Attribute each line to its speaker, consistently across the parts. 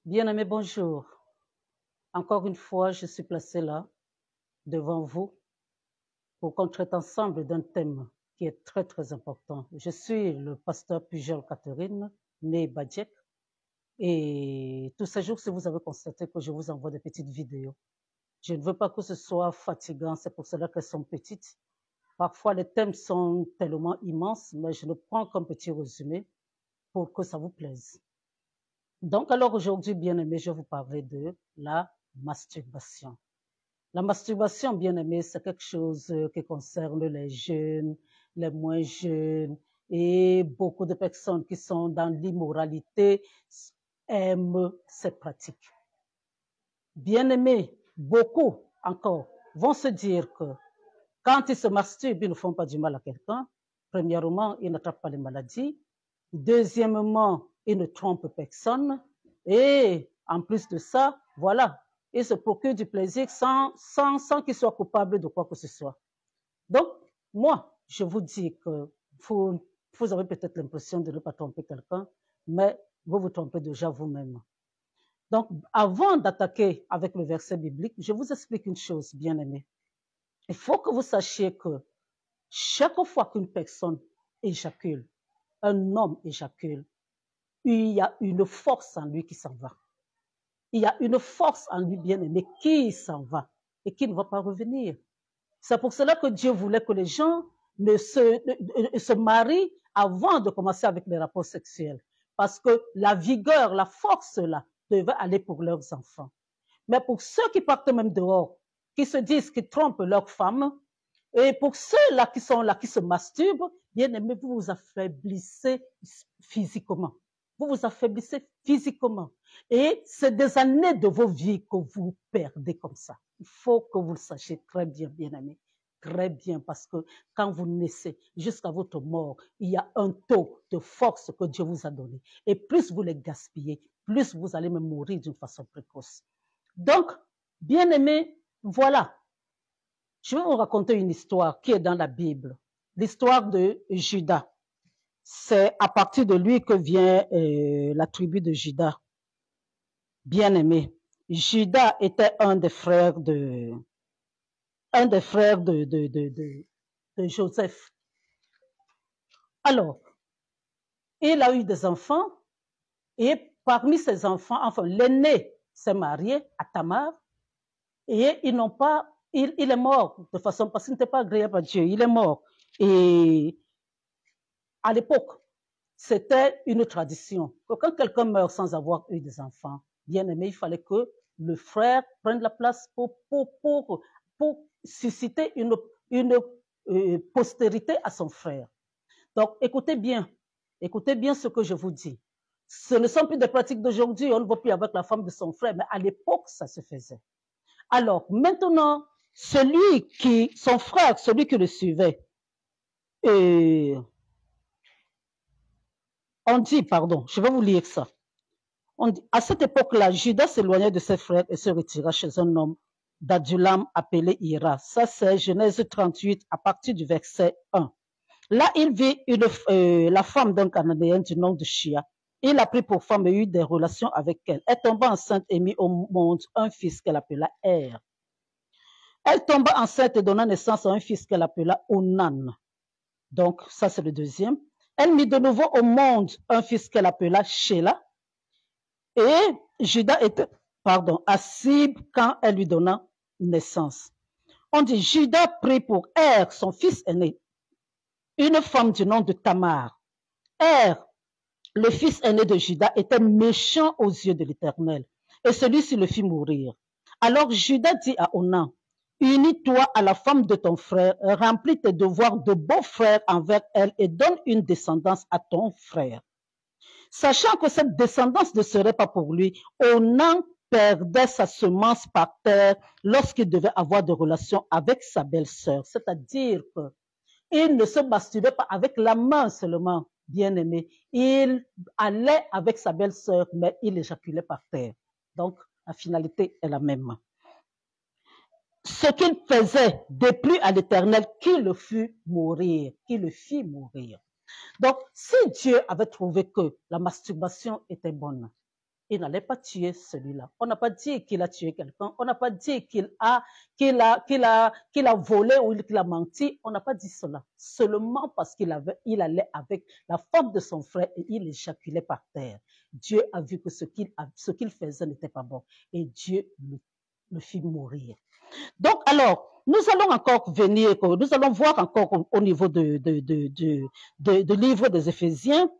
Speaker 1: Bien-aimés, bonjour. Encore une fois, je suis placée là, devant vous, pour qu'on traite ensemble d'un thème qui est très, très important. Je suis le pasteur Pujol Catherine, né Badjek, et tous ces jours, si vous avez constaté que je vous envoie des petites vidéos, je ne veux pas que ce soit fatigant, c'est pour cela qu'elles sont petites. Parfois, les thèmes sont tellement immenses, mais je le prends comme petit résumé pour que ça vous plaise. Donc, alors aujourd'hui, bien-aimés, je vais vous parler de la masturbation. La masturbation, bien aimé, c'est quelque chose qui concerne les jeunes, les moins jeunes, et beaucoup de personnes qui sont dans l'immoralité aiment cette pratique. Bien aimé, beaucoup encore vont se dire que quand ils se masturbent, ils ne font pas du mal à quelqu'un. Premièrement, ils n'attrapent pas les maladies. Deuxièmement, ils ne trompent personne. Et en plus de ça, voilà, ils se procurent du plaisir sans qu'ils soient coupables de quoi que ce soit. Donc, moi, je vous dis que vous avez peut-être l'impression de ne pas tromper quelqu'un, mais vous vous trompez déjà vous-même. Donc, avant d'attaquer avec le verset biblique, je vous explique une chose, bien aimé. Il faut que vous sachiez que chaque fois qu'une personne éjacule, un homme éjacule, il y a une force en lui qui s'en va. Il y a une force en lui, bien aimé, qui s'en va et qui ne va pas revenir. C'est pour cela que Dieu voulait que les gens ne se marient avant de commencer avec les rapports sexuels. Parce que la vigueur, la force là, devait aller pour leurs enfants. Mais pour ceux qui partent même dehors, qui se disent qu'ils trompent leurs femmes, et pour ceux-là qui sont là, qui se masturbent, bien aimé, vous vous affaiblissez physiquement. Vous vous affaiblissez physiquement. Et c'est des années de vos vies que vous perdez comme ça. Il faut que vous le sachiez très bien, bien aimé. Très bien, parce que quand vous naissez jusqu'à votre mort, il y a un taux de force que Dieu vous a donné. Et plus vous les gaspillez, plus vous allez me mourir d'une façon précoce. Donc, bien aimé, voilà. Je vais vous raconter une histoire qui est dans la Bible. L'histoire de Judas. C'est à partir de lui que vient la tribu de Judas. Bien aimé. Judas était un des frères de Joseph. Alors, il a eu des enfants et parmi ses enfants, enfin, l'aîné s'est marié à Tamar et ils n'ont pas, il est mort de façon parce qu'il n'était pas agréable à Dieu. Il est mort. Et à l'époque, c'était une tradition que quand quelqu'un meurt sans avoir eu des enfants, bien aimé, il fallait que le frère prenne la place pour susciter une postérité à son frère. Donc, écoutez bien ce que je vous dis. Ce ne sont plus des pratiques d'aujourd'hui, on ne va plus avec la femme de son frère, mais à l'époque, ça se faisait. Alors, maintenant, son frère, celui qui le suivait, on dit, pardon, je vais vous lire ça. On dit, à cette époque-là, Judas s'éloignait de ses frères et se retira chez un homme d'Adulam appelé Ira. Ça, c'est Genèse 38 à partir du verset 1. Là, il vit la femme d'un Cananéen du nom de Chia. Il l'a pris pour femme et eut des relations avec elle. Elle tomba enceinte et mit au monde un fils qu'elle appela Er. Elle tomba enceinte et donna naissance à un fils qu'elle appela Onan. Donc, ça, c'est le deuxième. Elle mit de nouveau au monde un fils qu'elle appela Sheila. Et Judas était, assis quand elle lui donna naissance. On dit, Judas prit pour Er, son fils aîné, une femme du nom de Tamar. Er, le fils aîné de Judas, était méchant aux yeux de l'Éternel, et celui-ci le fit mourir. Alors Judas dit à Onan, unis-toi à la femme de ton frère, remplis tes devoirs de beau-frère envers elle et donne une descendance à ton frère. Sachant que cette descendance ne serait pas pour lui, Onan perdait sa semence par terre lorsqu'il devait avoir des relations avec sa belle-sœur. C'est-à-dire qu'il ne se masturbait pas avec la main seulement, bien aimé. Il allait avec sa belle-sœur, mais il éjaculait par terre. Donc, la finalité est la même. Ce qu'il faisait déplut à l'Éternel qui le fit mourir. Donc, si Dieu avait trouvé que la masturbation était bonne, il n'allait pas tuer celui-là. On n'a pas dit qu'il a tué quelqu'un. On n'a pas dit qu'il a volé ou qu'il a menti. On n'a pas dit cela. Seulement parce qu'il allait avec la femme de son frère et il éjaculait par terre. Dieu a vu que ce qu'il faisait n'était pas bon. Et Dieu le fit mourir. Donc, alors, nous allons encore venir, nous allons voir encore au niveau du livre des Éphésiens.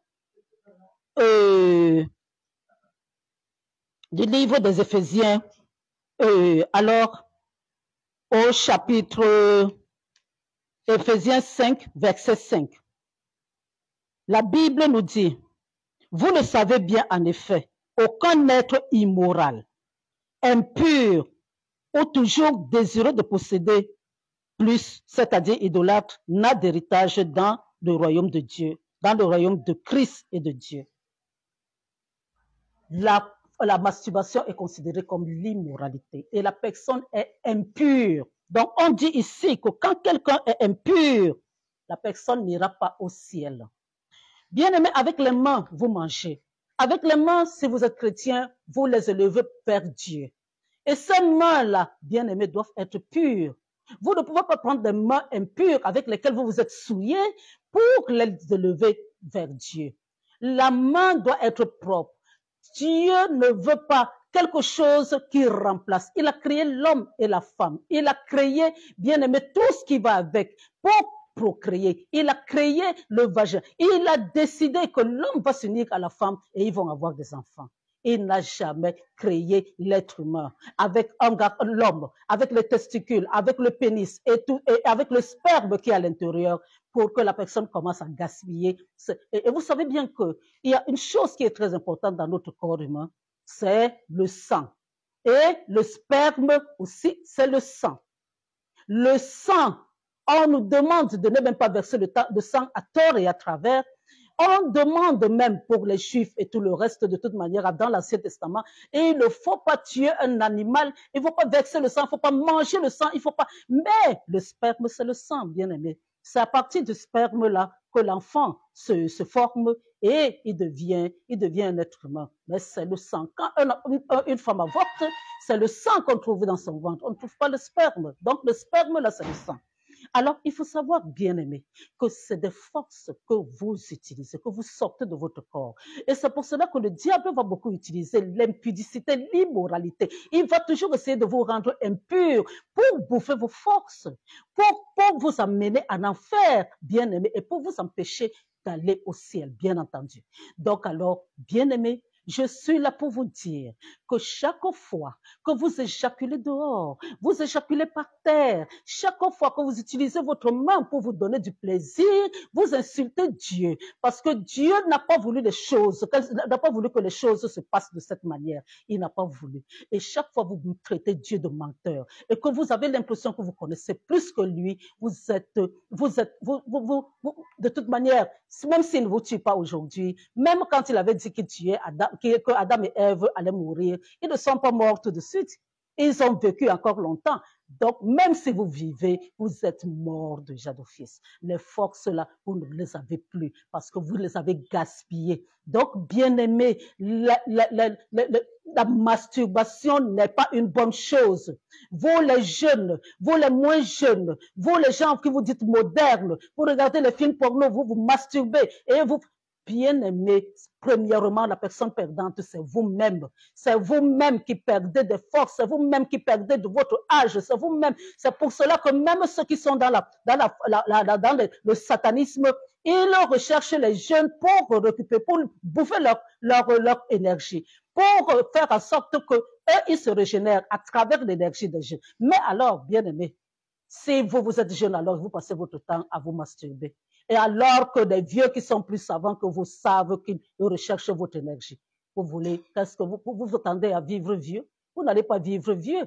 Speaker 1: Du livre des Éphésiens, alors au chapitre Éphésiens 5, verset 5. La Bible nous dit, vous le savez bien en effet, aucun être immoral, impur ou toujours désireux de posséder plus, c'est-à-dire idolâtre, n'a d'héritage dans le royaume de Dieu, dans le royaume de Christ et de Dieu. La masturbation est considérée comme l'immoralité et la personne est impure. Donc, on dit ici que quand quelqu'un est impur, la personne n'ira pas au ciel. Bien-aimés, avec les mains, vous mangez. Avec les mains, si vous êtes chrétien, vous les élevez vers Dieu. Et ces mains-là, bien-aimés, doivent être pures. Vous ne pouvez pas prendre des mains impures avec lesquelles vous vous êtes souillés pour les élever vers Dieu. La main doit être propre. Dieu ne veut pas quelque chose qui remplace. Il a créé l'homme et la femme. Il a créé, bien aimé, tout ce qui va avec pour procréer. Il a créé le vagin. Il a décidé que l'homme va s'unir à la femme et ils vont avoir des enfants. Il n'a jamais créé l'être humain avec l'homme, avec les testicules, avec le pénis et avec le sperme qui est à l'intérieur pour que la personne commence à gaspiller. Et vous savez bien qu'il y a une chose qui est très importante dans notre corps humain, c'est le sang. Et le sperme aussi, c'est le sang. Le sang, on nous demande de ne même pas verser le sang à tort et à travers. On demande même pour les Juifs et tout le reste de toute manière dans l'Ancien Testament, et il ne faut pas tuer un animal, il ne faut pas verser le sang, il ne faut pas manger le sang, il ne faut pas... Mais le sperme, c'est le sang, bien aimé. C'est à partir du sperme-là que l'enfant se forme et il devient un être humain. Mais c'est le sang. Quand une femme avorte, c'est le sang qu'on trouve dans son ventre. On ne trouve pas le sperme. Donc le sperme, là, c'est le sang. Alors, il faut savoir, bien aimé, que c'est des forces que vous utilisez, que vous sortez de votre corps. Et c'est pour cela que le diable va beaucoup utiliser l'impudicité, l'immoralité. Il va toujours essayer de vous rendre impur pour bouffer vos forces, pour vous amener en enfer, bien aimé, et pour vous empêcher d'aller au ciel, bien entendu. Donc alors, bien aimé, je suis là pour vous dire que chaque fois que vous éjaculez dehors, vous éjaculez par terre, chaque fois que vous utilisez votre main pour vous donner du plaisir, vous insultez Dieu. Parce que Dieu n'a pas voulu n'a pas voulu que les choses se passent de cette manière. Il n'a pas voulu. Et chaque fois que vous traitez Dieu de menteur et que vous avez l'impression que vous connaissez plus que lui, de toute manière, même s'il ne vous tue pas aujourd'hui, même quand il avait dit qu'il tuait que Adam et Ève allaient mourir, ils ne sont pas morts tout de suite. Ils ont vécu encore longtemps. Donc, même si vous vivez, vous êtes morts déjà d'office. Les forces là, vous ne les avez plus parce que vous les avez gaspillées. Donc, bien aimé, la masturbation n'est pas une bonne chose. Vous les jeunes, vous les moins jeunes, vous les gens qui vous dites modernes, vous regardez les films porno, vous vous masturbez et vous... Bien aimé, premièrement, la personne perdante, c'est vous-même. C'est vous-même qui perdez des forces, c'est vous-même qui perdez de votre âge, c'est vous-même. C'est pour cela que même ceux qui sont dans le satanisme, ils recherchent les jeunes pour récupérer, pour bouffer leur énergie, pour faire en sorte que eux, ils se régénèrent à travers l'énergie des jeunes. Mais alors, bien aimé, si vous êtes jeune, alors vous passez votre temps à vous masturber. Et alors que des vieux qui sont plus savants que vous savent qu'ils recherchent votre énergie. Qu'est-ce que vous attendez à vivre vieux? Vous n'allez pas vivre vieux.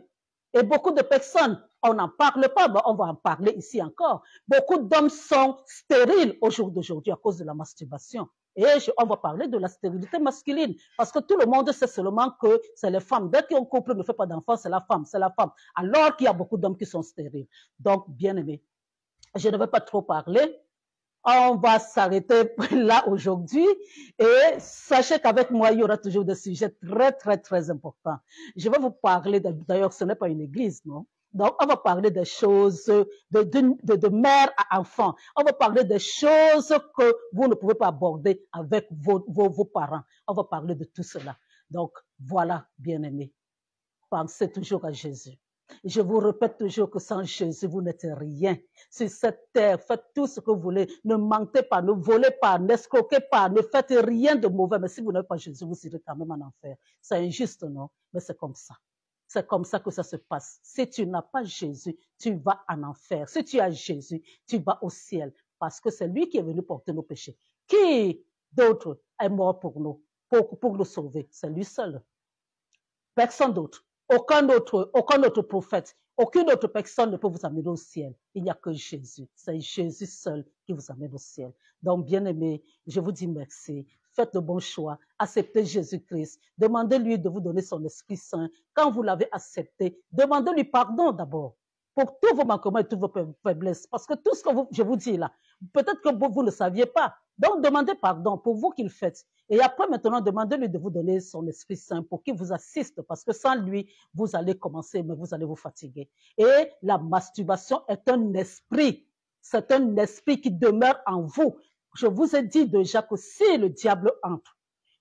Speaker 1: Et beaucoup de personnes, on n'en parle pas, mais on va en parler ici encore. Beaucoup d'hommes sont stériles au jour d'aujourd'hui à cause de la masturbation. Et on va parler de la stérilité masculine, parce que tout le monde sait seulement que c'est les femmes. Dès qu'un couple ne fait pas d'enfants, c'est la femme, alors qu'il y a beaucoup d'hommes qui sont stériles. Donc, bien aimé, je ne vais pas trop parler. On va s'arrêter là aujourd'hui et sachez qu'avec moi, il y aura toujours des sujets très, très, très importants. Je vais vous parler, d'ailleurs, ce n'est pas une église, non? Donc, on va parler des choses de mère à enfant. On va parler des choses que vous ne pouvez pas aborder avec vos parents. On va parler de tout cela. Donc, voilà, bien-aimés, pensez toujours à Jésus. Je vous répète toujours que sans Jésus, vous n'êtes rien. Sur cette terre, faites tout ce que vous voulez. Ne mentez pas, ne volez pas, n'escroquez pas, ne faites rien de mauvais. Mais si vous n'avez pas Jésus, vous irez quand même en enfer. C'est injuste, non? Mais c'est comme ça. C'est comme ça que ça se passe. Si tu n'as pas Jésus, tu vas en enfer. Si tu as Jésus, tu vas au ciel. Parce que c'est lui qui est venu porter nos péchés. Qui d'autre est mort pour nous, pour nous sauver? C'est lui seul. Personne d'autre. Aucun autre prophète, aucune autre personne ne peut vous amener au ciel. Il n'y a que Jésus. C'est Jésus seul qui vous amène au ciel. Donc, bien-aimés, je vous dis merci. Faites le bon choix. Acceptez Jésus-Christ. Demandez-lui de vous donner son Esprit Saint. Quand vous l'avez accepté, demandez-lui pardon d'abord pour tous vos manquements et toutes vos faiblesses. Parce que tout ce que je vous dis là, peut-être que vous ne saviez pas. Donc, demandez pardon pour vous qu'il faites. Et après, maintenant, demandez-lui de vous donner son Esprit Saint pour qu'il vous assiste, parce que sans lui, vous allez commencer, mais vous allez vous fatiguer. Et la masturbation est un esprit. C'est un esprit qui demeure en vous. Je vous ai dit déjà que si le diable entre,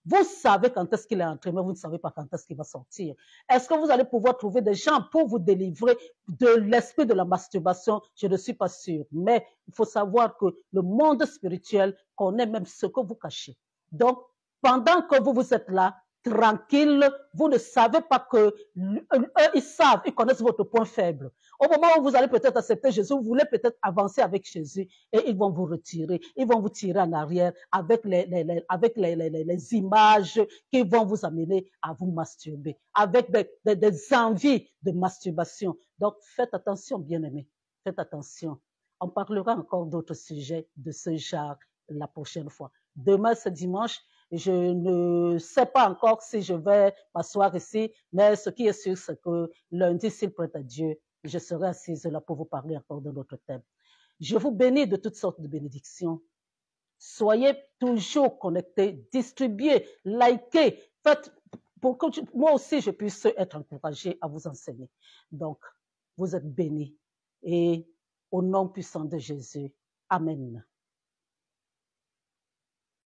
Speaker 1: vous savez quand est-ce qu'il est entré, mais vous ne savez pas quand est-ce qu'il va sortir. Est-ce que vous allez pouvoir trouver des gens pour vous délivrer de l'esprit de la masturbation? Je ne suis pas sûre. Mais il faut savoir que le monde spirituel connaît même ce que vous cachez. Donc, pendant que vous êtes là, tranquille, vous ne savez pas que eux, ils savent, ils connaissent votre point faible. Au moment où vous allez peut-être accepter Jésus, vous voulez peut-être avancer avec Jésus et ils vont vous retirer, ils vont vous tirer en arrière avec les images qui vont vous amener à vous masturber, avec des envies de masturbation. Donc, faites attention, bien-aimés, faites attention. On parlera encore d'autres sujets de ce genre la prochaine fois. Demain, c'est dimanche. Je ne sais pas encore si je vais m'asseoir ici, mais ce qui est sûr, c'est que lundi, s'il prête à Dieu, je serai assise là pour vous parler encore de notre thème. Je vous bénis de toutes sortes de bénédictions. Soyez toujours connectés, distribuez, likez, faites pour que moi aussi je puisse être encouragée à vous enseigner. Donc, vous êtes bénis et au nom puissant de Jésus. Amen.